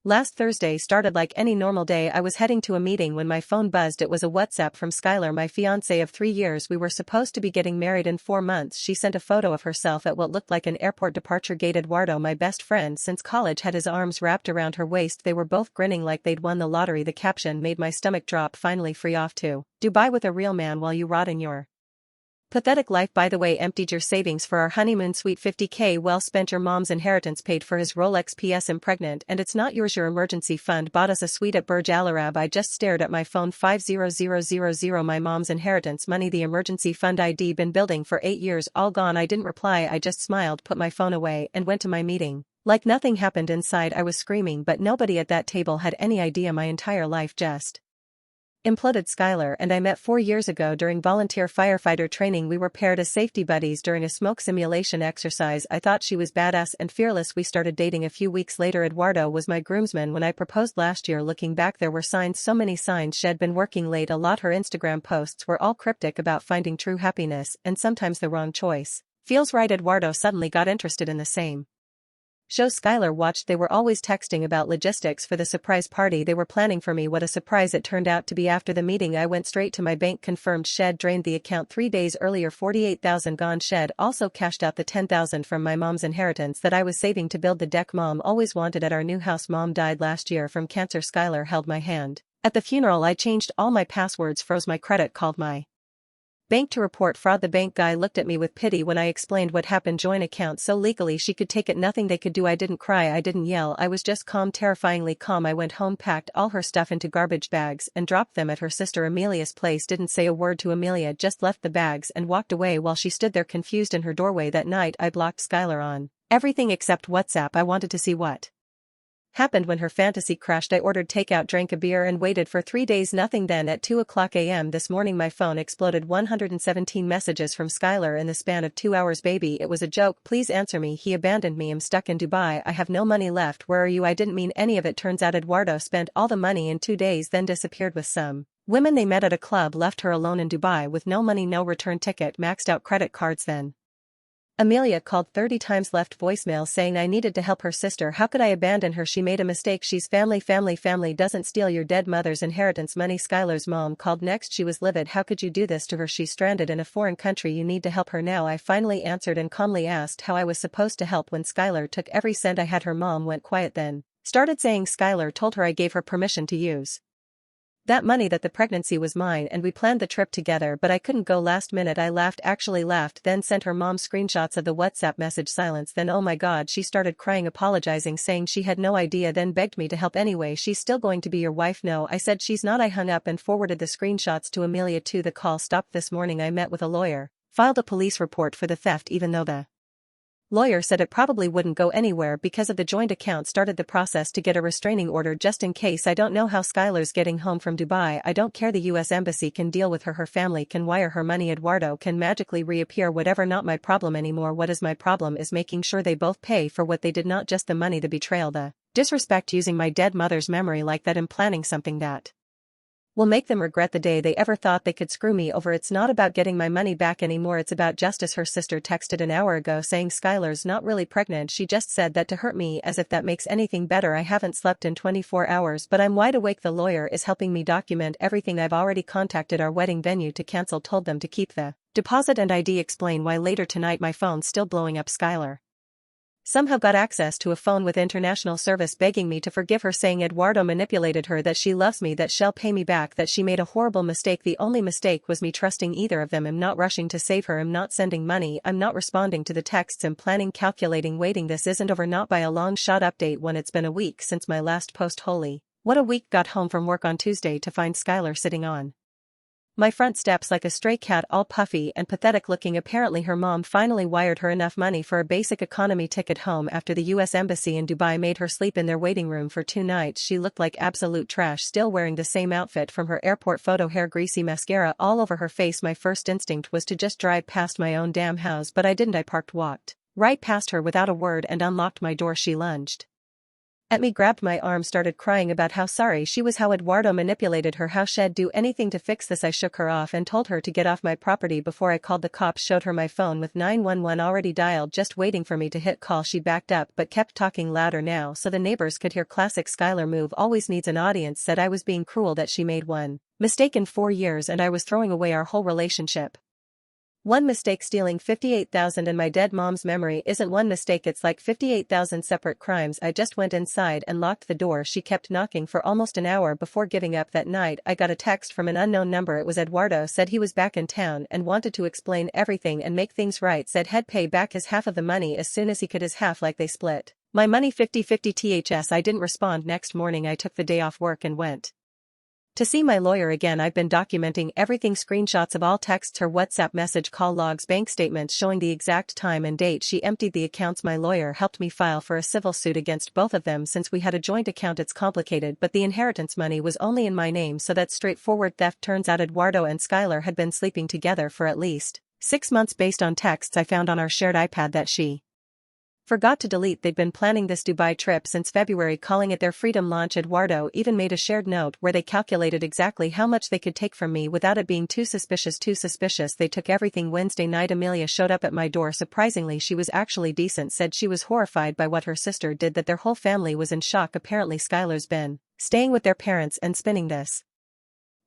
Last Thursday started like any normal day. I was heading to a meeting when my phone buzzed. It was a WhatsApp from Skylar, my fiancé of 3 years. We were supposed to be getting married in 4 months. She sent a photo of herself at what looked like an airport departure gate. Eduardo, my best friend since college, had his arms wrapped around her waist. They were both grinning like they'd won the lottery. The caption made my stomach drop. Finally free off to Dubai with a real man while you rot in your pathetic life. By the way, emptied your savings for our honeymoon suite. 50k well spent. Your mom's inheritance paid for his Rolex. PS I'm pregnant and it's not yours. Your emergency fund bought us a suite at Burj Al Arab. I just stared at my phone. 50000. My mom's inheritance money. The emergency fund ID been building for 8 years. All gone. I didn't reply. I just smiled, put my phone away and went to my meeting. Like nothing happened. Inside I was screaming, but nobody at that table had any idea my entire life just imploded. Skylar and I met 4 years ago during volunteer firefighter training. We were paired as safety buddies during a smoke simulation exercise. I thought she was badass and fearless. We started dating a few weeks later. Eduardo was my groomsman when I proposed last year. Looking back, there were signs, so many signs. She'd been working late a lot. Her Instagram posts were all cryptic about finding true happiness and sometimes the wrong choice. Feels right. Eduardo suddenly got interested in the same show Skylar watched. They were always texting about logistics for the surprise party they were planning for me. What a surprise it turned out to be. After the meeting I went straight to my bank. Confirmed Shed drained the account 3 days earlier. 48,000 gone. Shed also cashed out the 10,000 from my mom's inheritance that I was saving to build the deck Mom always wanted at our new house. Mom died last year from cancer. Skylar held my hand at the funeral. I changed all my passwords, froze my credit, called my bank to report fraud. The bank guy looked at me with pity when I explained what happened. Joint account so legally she could take it. Nothing they could do. I didn't cry, I didn't yell, I was just calm, terrifyingly calm. I went home, packed all her stuff into garbage bags and dropped them at her sister Amelia's place. Didn't say a word to Amelia, just left the bags and walked away while she stood there confused in her doorway. That night I blocked Skylar on everything except WhatsApp. I wanted to see what happened when her fantasy crashed. I ordered takeout, drank a beer and waited for 3 days. Nothing. Then at 2:00 a.m. this morning my phone exploded. 117 messages from Skylar in the span of 2 hours. Baby, it was a joke, please answer me. He abandoned me. I'm stuck in Dubai. I have no money left. Where are you? I didn't mean any of it. Turns out Eduardo spent all the money in 2 days, then disappeared with some women they met at a club. Left her alone in Dubai with no money, no return ticket, maxed out credit cards. Then Amelia called 30 times, left voicemail saying I needed to help her sister. How could I abandon her? She made a mistake. She's family. Family doesn't steal your dead mother's inheritance money. Skylar's mom called next. She was livid. How could you do this to her? She's stranded in a foreign country. You need to help her now. I finally answered and calmly asked how I was supposed to help. When Skylar took every cent I had, her mom went quiet, then started saying Skylar told her I gave her permission to use that money, that the pregnancy was mine, and we planned the trip together, but I couldn't go. Last minute I laughed, actually laughed, then sent her mom screenshots of the WhatsApp message. Silence. Then oh my god, she started crying, apologizing, saying she had no idea, then begged me to help anyway. She's still going to be your wife? No, I said she's not. I hung up and forwarded the screenshots to Amelia too. The call stopped. This morning I met with a lawyer, filed a police report for the theft, even though the lawyer said it probably wouldn't go anywhere because of the joint account. Started the process to get a restraining order just in case. I don't know how Skylar's getting home from Dubai. I don't care. The US embassy can deal with her. Her family can wire her money. Eduardo can magically reappear. Whatever, not my problem anymore. What is my problem is making sure they both pay for what they did, not just the money. The betrayal, the disrespect, using my dead mother's memory like that, and planning something that will make them regret the day they ever thought they could screw me over. It's not about getting my money back anymore, it's about justice. Her sister texted an hour ago saying Skylar's not really pregnant. She just said that to hurt me, as if that makes anything better. I haven't slept in 24 hours, but I'm wide awake. The lawyer is helping me document everything. I've already contacted our wedding venue to cancel, told them to keep the deposit and ID. Explain why later tonight. My phone's still blowing up. Skylar somehow got access to a phone with international service, begging me to forgive her, saying Eduardo manipulated her, that she loves me, that she'll pay me back, that she made a horrible mistake. The only mistake was me trusting either of them. I'm not rushing to save her. I'm not sending money. I'm not responding to the texts. I'm planning, calculating, waiting. This isn't over, not by a long shot. Update when it's been a week since my last post. Holy, what a week. Got home from work on Tuesday to find Skylar sitting on my front steps like a stray cat, all puffy and pathetic looking. Apparently her mom finally wired her enough money for a basic economy ticket home after the US embassy in Dubai made her sleep in their waiting room for 2 nights. She looked like absolute trash, still wearing the same outfit from her airport photo, hair greasy, mascara all over her face. My first instinct was to just drive past my own damn house, but I didn't. I parked, walked right past her without a word and unlocked my door. She lunged At me, grabbed my arm, started crying about how sorry she was, how Eduardo manipulated her, how she'd do anything to fix this. I shook her off and told her to get off my property before I called the cops. Showed her my phone with 911 already dialed, just waiting for me to hit call. She backed up but kept talking louder now so the neighbors could hear. Classic Skylar move, always needs an audience. Said I was being cruel, that she made one mistake in 4 years and I was throwing away our whole relationship. One mistake, stealing $58,000 in my dead mom's memory, isn't one mistake, it's like 58,000 separate crimes. I just went inside and locked the door. She kept knocking for almost an hour before giving up. That night I got a text from an unknown number. It was Eduardo. Said he was back in town and wanted to explain everything and make things right. Said he'd pay back his half of the money as soon as he could. His half, like they split my money 50-50. THS. I didn't respond. Next morning I took the day off work and went to see my lawyer again. I've been documenting everything, screenshots of all texts, her WhatsApp message, call logs, bank statements showing the exact time and date she emptied the accounts. My lawyer helped me file for a civil suit against both of them since we had a joint account. It's complicated, but the inheritance money was only in my name, so that's straightforward. Theft. Turns out Eduardo and Skylar had been sleeping together for at least 6 months based on texts I found on our shared iPad that she forgot to delete. They'd been planning this Dubai trip since February, calling it their freedom launch. Eduardo even made a shared note where they calculated exactly how much they could take from me without it being too suspicious. They took everything. Wednesday night Amelia showed up at my door. Surprisingly, she was actually decent. Said she was horrified by what her sister did, that their whole family was in shock. Apparently Skylar's been staying with their parents and spinning this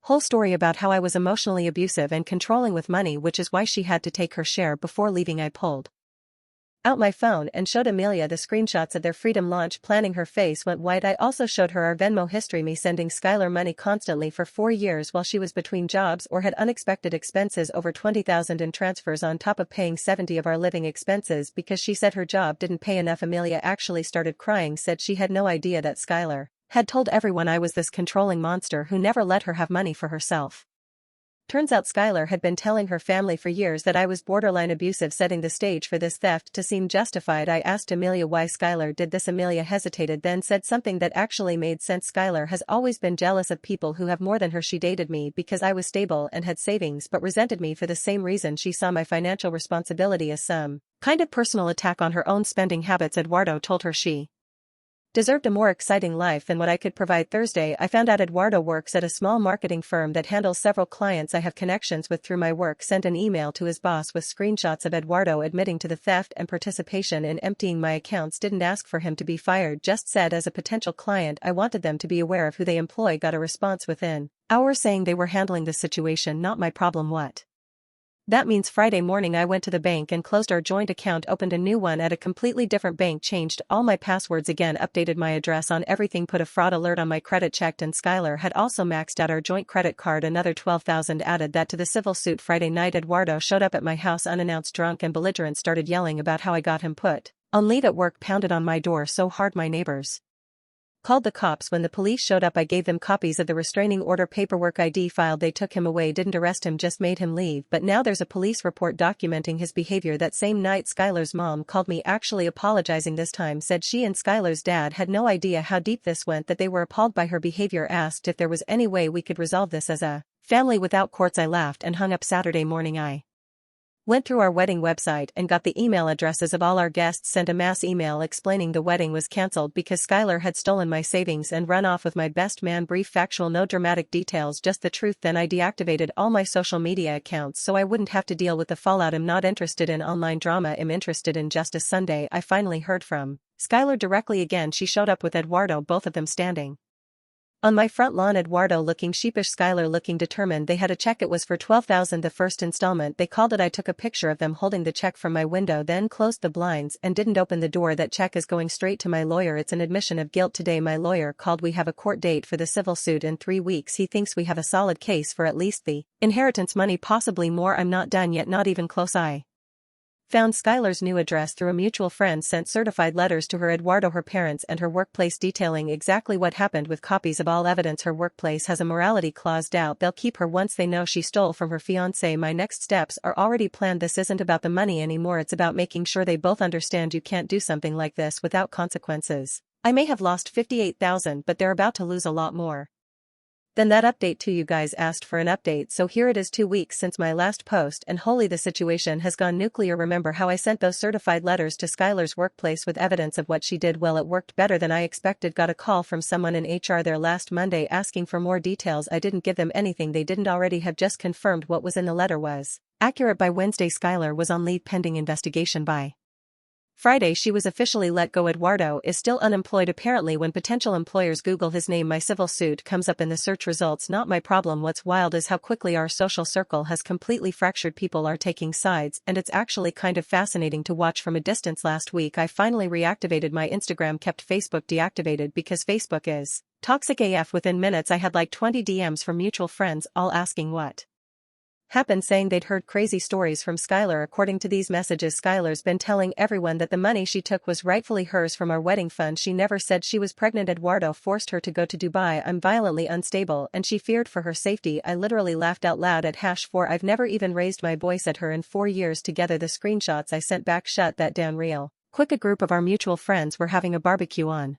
whole story about how I was emotionally abusive and controlling with money, which is why she had to take her share. Before leaving I pulled out my phone and showed Amelia the screenshots of their freedom launch planning. Her face went white. I also showed her our Venmo history, me sending Skylar money constantly for 4 years while she was between jobs or had unexpected expenses, over $20,000 in transfers on top of paying 70 of our living expenses because she said her job didn't pay enough. Amelia actually started crying, said she had no idea that Skylar had told everyone I was this controlling monster who never let her have money for herself. Turns out Skylar had been telling her family for years that I was borderline abusive, setting the stage for this theft to seem justified. I asked Amelia why Skylar did this. Amelia hesitated, then said something that actually made sense. Skylar has always been jealous of people who have more than her. She dated me because I was stable and had savings, but resented me for the same reason. She saw my financial responsibility as some kind of personal attack on her own spending habits. Eduardo told her she deserved a more exciting life than what I could provide. Thursday I found out Eduardo works at a small marketing firm that handles several clients I have connections with through my work. Sent an email to his boss with screenshots of Eduardo admitting to the theft and participation in emptying my accounts. Didn't ask for him to be fired, just said as a potential client I wanted them to be aware of who they employ. Got a response within hours saying they were handling the situation, not my problem. What that means. Friday morning I went to the bank and closed our joint account, opened a new one at a completely different bank, changed all my passwords again, updated my address on everything, put a fraud alert on my credit, checked, and Skylar had also maxed out our joint credit card. Another $12,000, added that to the civil suit. Friday night Eduardo showed up at my house unannounced, drunk and belligerent, started yelling about how I got him put on leave at work, pounded on my door so hard my neighbors called the cops. When the police showed up I gave them copies of the restraining order paperwork ID filed. They took him away, didn't arrest him, just made him leave, but now there's a police report documenting his behavior. That same night Skylar's mom called me, actually apologizing this time. Said she and Skylar's dad had no idea how deep this went, that they were appalled by her behavior. Asked if there was any way we could resolve this as a family without courts. I laughed and hung up. Saturday morning I went through our wedding website and got the email addresses of all our guests, sent a mass email explaining the wedding was cancelled because Skylar had stolen my savings and run off with my best man. Brief, factual, no dramatic details, just the truth. Then I deactivated all my social media accounts so I wouldn't have to deal with the fallout. I'm not interested in online drama, I'm interested in justice. Sunday I finally heard from Skylar directly again. She showed up with Eduardo, both of them standing on my front lawn, Eduardo looking sheepish, Skylar looking determined. They had a check, it was for $12,000, the first installment. They called it. I took a picture of them holding the check from my window, then closed the blinds and didn't open the door. That check is going straight to my lawyer. It's an admission of guilt. Today my lawyer called. We have a court date for the civil suit in 3 weeks. He thinks we have a solid case for at least the inheritance money, possibly more. I'm not done yet, not even close. I found Skylar's new address through a mutual friend, sent certified letters to her, Eduardo, her parents, and her workplace detailing exactly what happened with copies of all evidence. Her workplace has a morality clause. Doubt they'll keep her once they know she stole from her fiancé. My next steps are already planned. This isn't about the money anymore, it's about making sure they both understand you can't do something like this without consequences. I may have lost $58,000, but they're about to lose a lot more. Then that update too, you guys asked for an update, so here it is, 2 weeks since my last post, and holy, the situation has gone nuclear. Remember how I sent those certified letters to Skylar's workplace with evidence of what she did? Well, it worked better than I expected. Got a call from someone in HR there last Monday asking for more details. I didn't give them anything they didn't already have, just confirmed what was in the letter was accurate. By Wednesday, Skylar was on leave pending investigation. By Friday, she was officially let go. Eduardo is still unemployed apparently. When potential employers Google his name, my civil suit comes up in the search results. Not my problem. What's wild is how quickly our social circle has completely fractured. People are taking sides, and it's actually kind of fascinating to watch from a distance. Last week I finally reactivated my Instagram, kept Facebook deactivated because Facebook is toxic AF. Within minutes I had like 20 DMs from mutual friends all asking what happened, saying they'd heard crazy stories from Skylar. According to these messages, Skylar's been telling everyone that the money she took was rightfully hers from our wedding fund. She never said she was pregnant. Eduardo forced her to go to Dubai. I'm violently unstable and she feared for her safety. I literally laughed out loud at #4. I've never even raised my voice at her in 4 years together. The screenshots I sent back, shut that down real quick. A group of our mutual friends were having a barbecue on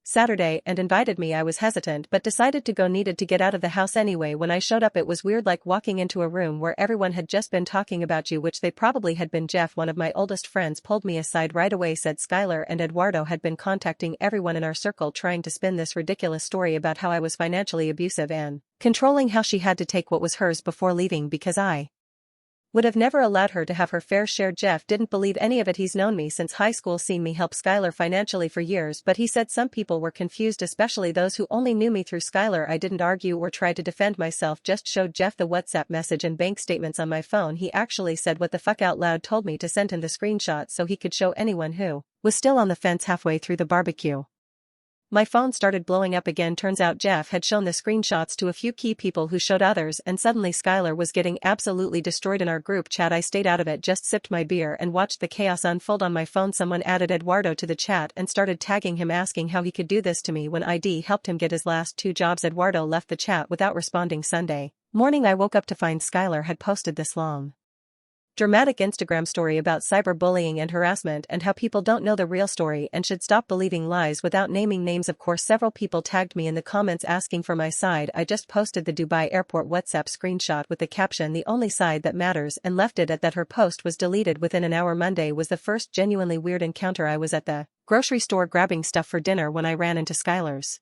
Saturday and invited me. I was hesitant but decided to go. Needed to get out of the house anyway. When I showed up it was weird, like walking into a room where everyone had just been talking about you, which they probably had been. Jeff, one of my oldest friends, pulled me aside right away, said Skylar and Eduardo had been contacting everyone in our circle trying to spin this ridiculous story about how I was financially abusive and controlling, how she had to take what was hers before leaving because I would have never allowed her to have her fair share. Jeff didn't believe any of it. He's known me since high school, seen me help Skylar financially for years, but he said some people were confused, especially those who only knew me through Skylar. I didn't argue or try to defend myself, just showed Jeff the WhatsApp message and bank statements on my phone. He actually said what the fuck out loud, told me to send him the screenshots so he could show anyone who was still on the fence. Halfway through the barbecue, my phone started blowing up again. Turns out Jeff had shown the screenshots to a few key people who showed others, and suddenly Skylar was getting absolutely destroyed in our group chat. I stayed out of it, just sipped my beer and watched the chaos unfold on my phone. Someone added Eduardo to the chat and started tagging him, asking how he could do this to me when ID helped him get his last 2 jobs. Eduardo left the chat without responding. Sunday morning I woke up to find Skylar had posted this long dramatic Instagram story about cyberbullying and harassment and how people don't know the real story and should stop believing lies, without naming names. Of course, several people tagged me in the comments asking for my side. I just posted the Dubai airport WhatsApp screenshot with the caption "the only side that matters" and left it at that. Her post was deleted within an hour. Monday was the first genuinely weird encounter. I was at the grocery store grabbing stuff for dinner when I ran into Skylar's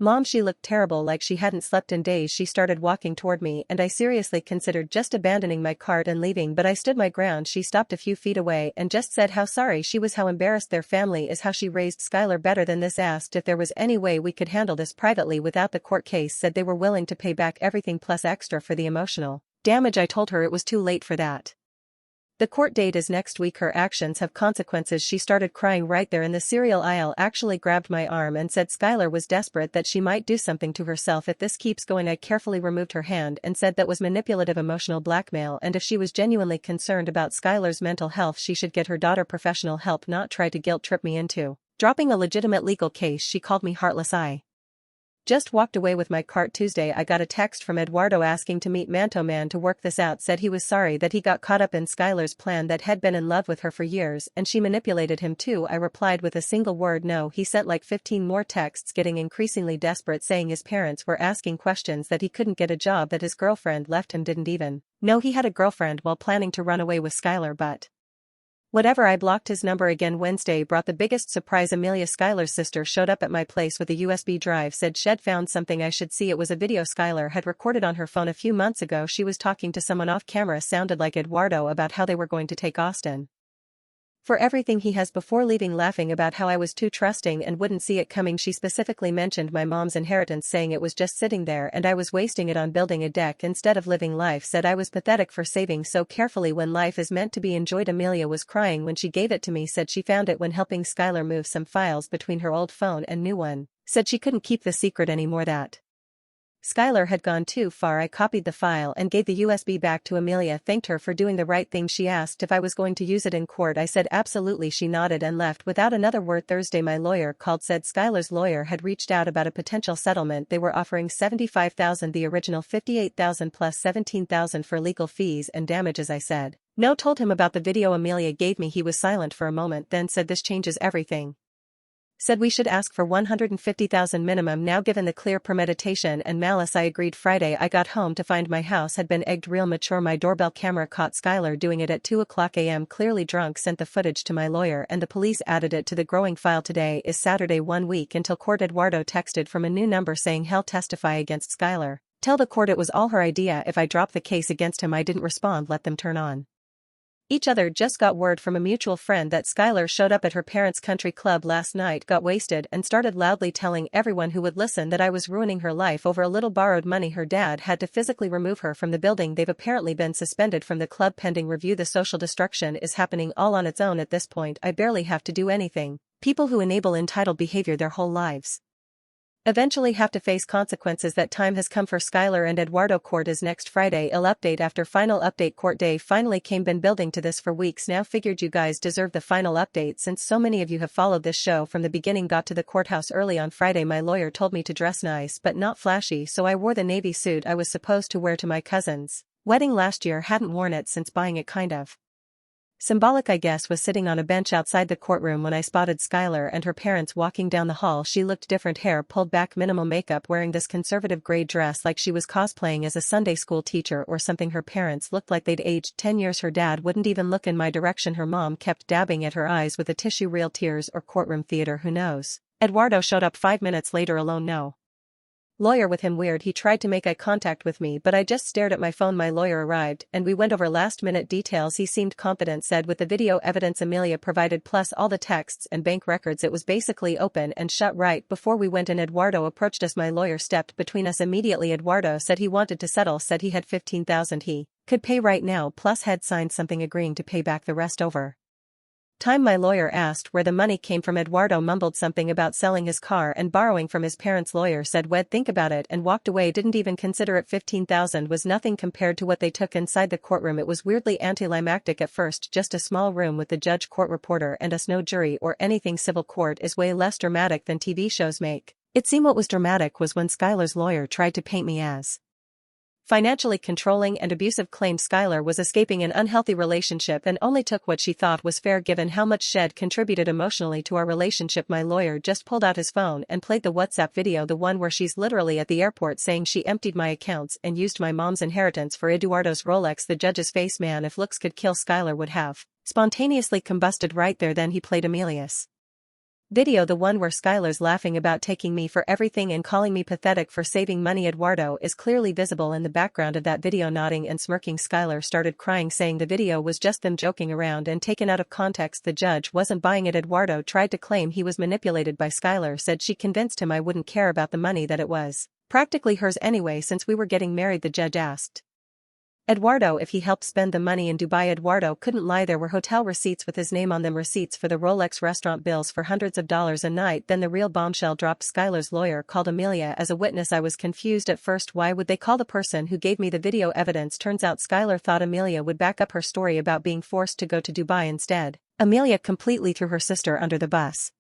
mom. She looked terrible, like she hadn't slept in days. She started walking toward me and I seriously considered just abandoning my cart and leaving, but I stood my ground. She stopped a few feet away and just said how sorry she was, how embarrassed their family is, how she raised Skylar better than this, asked if there was any way we could handle this privately without the court case, said they were willing to pay back everything plus extra for the emotional damage. I told her it was too late for that. The court date is next week. Her actions have consequences. She started crying right there in the cereal aisle, actually grabbed my arm and said Skylar was desperate, that she might do something to herself if this keeps going. I carefully removed her hand and said that was manipulative emotional blackmail, and if she was genuinely concerned about Skylar's mental health she should get her daughter professional help, not try to guilt trip me into dropping a legitimate legal case. She called me heartless. I just walked away with my cart. Tuesday I got a text from Eduardo asking to meet Manto Man to work this out, said he was sorry that he got caught up in Skylar's plan, that had been in love with her for years and she manipulated him too. I replied with a single word, no. He sent like 15 more texts, getting increasingly desperate, saying his parents were asking questions, that he couldn't get a job, that his girlfriend left him, didn't even know he had a girlfriend, while planning to run away with Skylar, but whatever. I blocked his number again. Wednesday brought the biggest surprise. Amelia, Skylar's sister, showed up at my place with a USB drive, said she'd found something I should see. It was a video Skylar had recorded on her phone a few months ago. She was talking to someone off camera, sounded like Eduardo, about how they were going to take Austin for everything he has before leaving, laughing about how I was too trusting and wouldn't see it coming. She specifically mentioned my mom's inheritance, saying it was just sitting there and I was wasting it on building a deck instead of living life, said I was pathetic for saving so carefully when life is meant to be enjoyed. Amelia was crying when she gave it to me, said she found it when helping Skylar move some files between her old phone and new one, said she couldn't keep the secret anymore, that Skylar had gone too far. I copied the file and gave the USB back to Amelia, thanked her for doing the right thing. She asked if I was going to use it in court. I said absolutely. She nodded and left without another word. Thursday my lawyer called, said Skylar's lawyer had reached out about a potential settlement. They were offering $75,000, the original $58,000 plus $17,000 for legal fees and damages. I said no, told him about the video Amelia gave me. He was silent for a moment, then said this changes everything. Said we should ask for 150,000 minimum now. Given the clear premeditation and malice, I agreed. Friday I got home to find my house had been egged real mature. My doorbell camera caught Skylar doing it at 2:00 a.m. clearly drunk. Sent the footage to my lawyer and the police added it to the growing file. Today is Saturday, 1 week until court. Eduardo texted from a new number saying he'll testify against Skylar. Tell the court it was all her idea. If I drop the case against him. I didn't respond. Let them turn on each other. Just got word from a mutual friend that Skylar showed up at her parents' country club last night, got wasted and started loudly telling everyone who would listen that I was ruining her life over a little borrowed money. Her dad had to physically remove her from the building. They've apparently been suspended from the club pending review. The social destruction is happening all on its own at this point. I barely have to do anything. People who enable entitled behavior their whole lives eventually have to face consequences. That time has come for Skylar and Eduardo. Court is next Friday. I'll update after final update. Court day finally came. Been building to this for weeks now. Figured you guys deserve the final update since so many of you have followed this show from the beginning. Got to the courthouse early on Friday. My lawyer told me to dress nice but not flashy, so I wore the navy suit I was supposed to wear to my cousin's wedding last year. Hadn't worn it since buying it. Kind of symbolic, I guess. Was sitting on a bench outside the courtroom when I spotted Skylar and her parents walking down the hall. She looked different, hair pulled back, minimal makeup, wearing this conservative gray dress like she was cosplaying as a Sunday school teacher or something. Her parents looked like they'd aged 10 years. Her dad wouldn't even look in my direction. Her mom kept dabbing at her eyes with a tissue. Real tears or courtroom theater, who knows? Eduardo showed up 5 minutes later alone. No lawyer with him. Weird. He tried to make eye contact with me but I just stared at my phone. My lawyer arrived and we went over last-minute details. He seemed competent. Said with the video evidence Amelia provided plus all the texts and bank records it was basically open and shut right before we went in. Eduardo approached us. My lawyer stepped between us immediately. Eduardo said he wanted to settle, said he had 15,000 he could pay right now plus had signed something agreeing to pay back the rest over time. My lawyer asked where the money came from. Eduardo mumbled something about selling his car and borrowing from his parents. Lawyer said we'd think about it and walked away. Didn't even consider it. 15,000 was nothing compared to what they took inside the courtroom. It was weirdly anticlimactic at first. Just a small room with the judge, court reporter and us. No jury or anything. Civil court is way less dramatic than TV shows make it seem. What was dramatic was when Skylar's lawyer tried to paint me as financially controlling and abusive. Claimed Skylar was escaping an unhealthy relationship and only took what she thought was fair given how much she'd contributed emotionally to our relationship. My lawyer just pulled out his phone and played the WhatsApp video, the one where she's literally at the airport saying she emptied my accounts and used my mom's inheritance for Eduardo's Rolex. The judge's face. Man, if looks could kill, Skylar would have spontaneously combusted right there. Then he played Amelia's video, the one where Skylar's laughing about taking me for everything and calling me pathetic for saving money. Eduardo is clearly visible in the background of that video, nodding and smirking. Skylar started crying, saying the video was just them joking around and taken out of context. The judge wasn't buying it. Eduardo tried to claim he was manipulated by Skylar, said she convinced him I wouldn't care about the money, that it was practically hers anyway since we were getting married. The judge asked Eduardo if he helped spend the money in Dubai. Eduardo couldn't lie. There were hotel receipts with his name on them, receipts for the Rolex, restaurant bills for hundreds of dollars a night. Then the real bombshell dropped. Skylar's lawyer called Amelia as a witness. I was confused at first. Why would they call the person who gave me the video evidence? Turns out Skylar thought Amelia would back up her story about being forced to go to Dubai instead. Amelia completely threw her sister under the bus.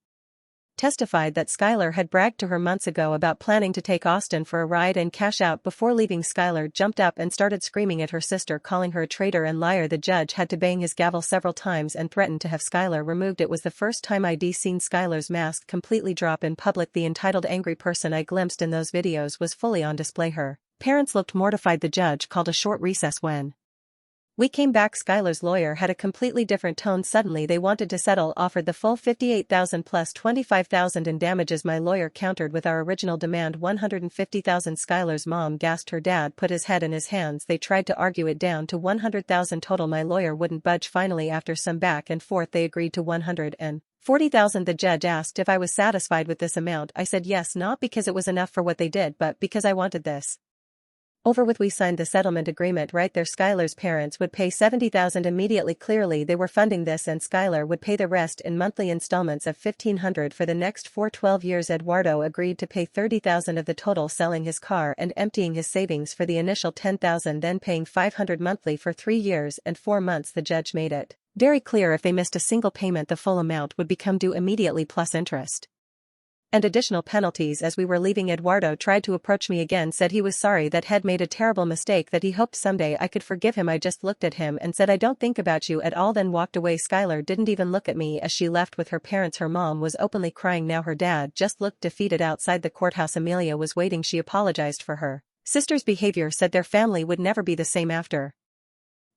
Testified that Skylar had bragged to her months ago about planning to take Austin for a ride and cash out before leaving. Skylar jumped up and started screaming at her sister, calling her a traitor and liar. The judge had to bang his gavel several times and threatened to have Skylar removed. It was the first time I'd seen Skylar's mask completely drop in public. The entitled angry person I glimpsed in those videos was fully on display. Her parents looked mortified. The judge called a short recess. When we came back, Skylar's lawyer had a completely different tone. Suddenly they wanted to settle, offered the full 58,000 plus 25,000 in damages. My lawyer countered with our original demand 150,000. Skylar's mom gasped. Her dad put his head in his hands. They tried to argue it down to 100,000 total. My lawyer wouldn't budge. Finally, after some back and forth, they agreed to 140,000. The judge asked if I was satisfied with this amount. I said yes, not because it was enough for what they did, but because I wanted this over with. We signed the settlement agreement right there. Skylar's parents would pay 70,000 immediately. Clearly they were funding this and Skylar would pay the rest in monthly installments of 1,500 for the next 12 years. Eduardo agreed to pay 30,000 of the total, selling his car and emptying his savings for the initial 10,000, then paying 500 monthly for 3 years and 4 months. The judge made it very clear if they missed a single payment the full amount would become due immediately plus interest. And additional penalties. As we were leaving, Eduardo tried to approach me again, said he was sorry that had made a terrible mistake, that he hoped someday I could forgive him. I just looked at him and said, I don't think about you at all, then walked away. Skylar didn't even look at me as she left with her parents. Her mom was openly crying now. Her dad just looked defeated. Outside the courthouse, Amelia was waiting. She apologized for her sister's behavior, said their family would never be the same after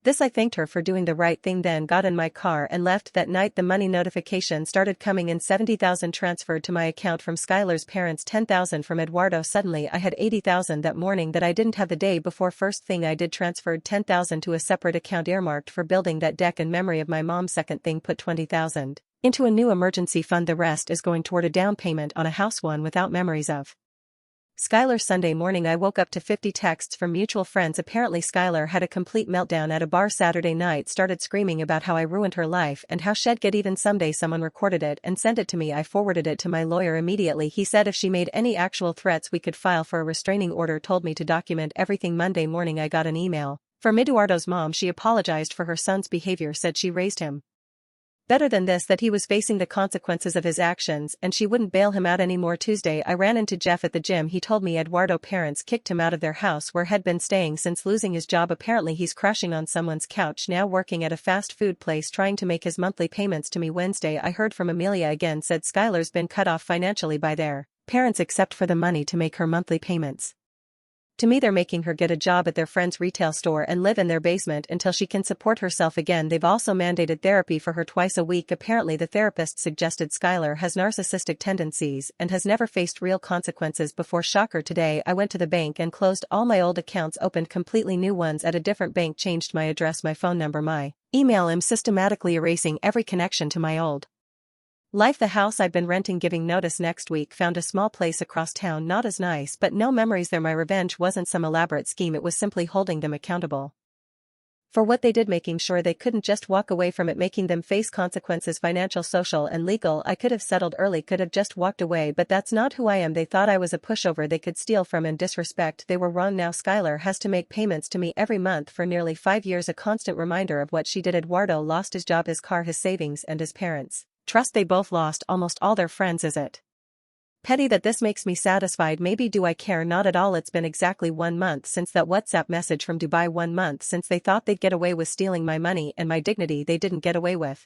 this. I thanked her for doing the right thing, then got in my car and left. That night the money notification started coming in. 70,000 transferred to my account from Skylar's parents, 10,000 from Eduardo. Suddenly I had 80,000 that morning that I didn't have the day before. First thing I did, transferred 10,000 to a separate account earmarked for building that deck in memory of my mom. Second thing, put 20,000 into a new emergency fund. The rest is going toward a down payment on a house, one without memories of Skylar. Sunday morning I woke up to 50 texts from mutual friends. Apparently Skylar had a complete meltdown at a bar Saturday night, started screaming about how I ruined her life and how she'd get even someday. Someone recorded it and sent it to me. I forwarded it to my lawyer immediately. He said if she made any actual threats we could file for a restraining order. Told me to document everything. Monday morning I got an email from Eduardo's mom. She apologized for her son's behavior, said she raised him better than this, that he was facing the consequences of his actions and she wouldn't bail him out anymore. Tuesday I ran into Jeff at the gym. He told me Eduardo parents kicked him out of their house where had been staying since losing his job. Apparently he's crashing on someone's couch now, working at a fast food place, trying to make his monthly payments to me. Wednesday I heard from Amelia again, said Skylar's been cut off financially by their parents except for the money to make her monthly payments. To me they're making her get a job at their friend's retail store and live in their basement until she can support herself again. They've also mandated therapy for her twice a week. Apparently the therapist suggested Skylar has narcissistic tendencies and has never faced real consequences before. Shocker. Today I went to the bank and closed all my old accounts, opened completely new ones at a different bank, changed my address, my phone number, my email. I'm systematically erasing every connection to my old life. The house I've been renting giving notice next week. Found a small place across town, not as nice but no memories there. My revenge wasn't some elaborate scheme, it was simply holding them accountable for what they did, making sure they couldn't just walk away from it, making them face consequences, financial, social and legal. I could have settled early, could have just walked away, but that's not who I am. They thought I was a pushover they could steal from and disrespect. They were wrong. Now Skylar has to make payments to me every month for nearly 5 years, a constant reminder of what she did. Eduardo lost his job, his car, his savings and his parents' trust. They both lost almost all their friends. Is it petty that this makes me satisfied? Maybe. Do I care? Not at all. It's been exactly 1 month since that WhatsApp message from Dubai, 1 month since they thought they'd get away with stealing my money and my dignity. They didn't get away with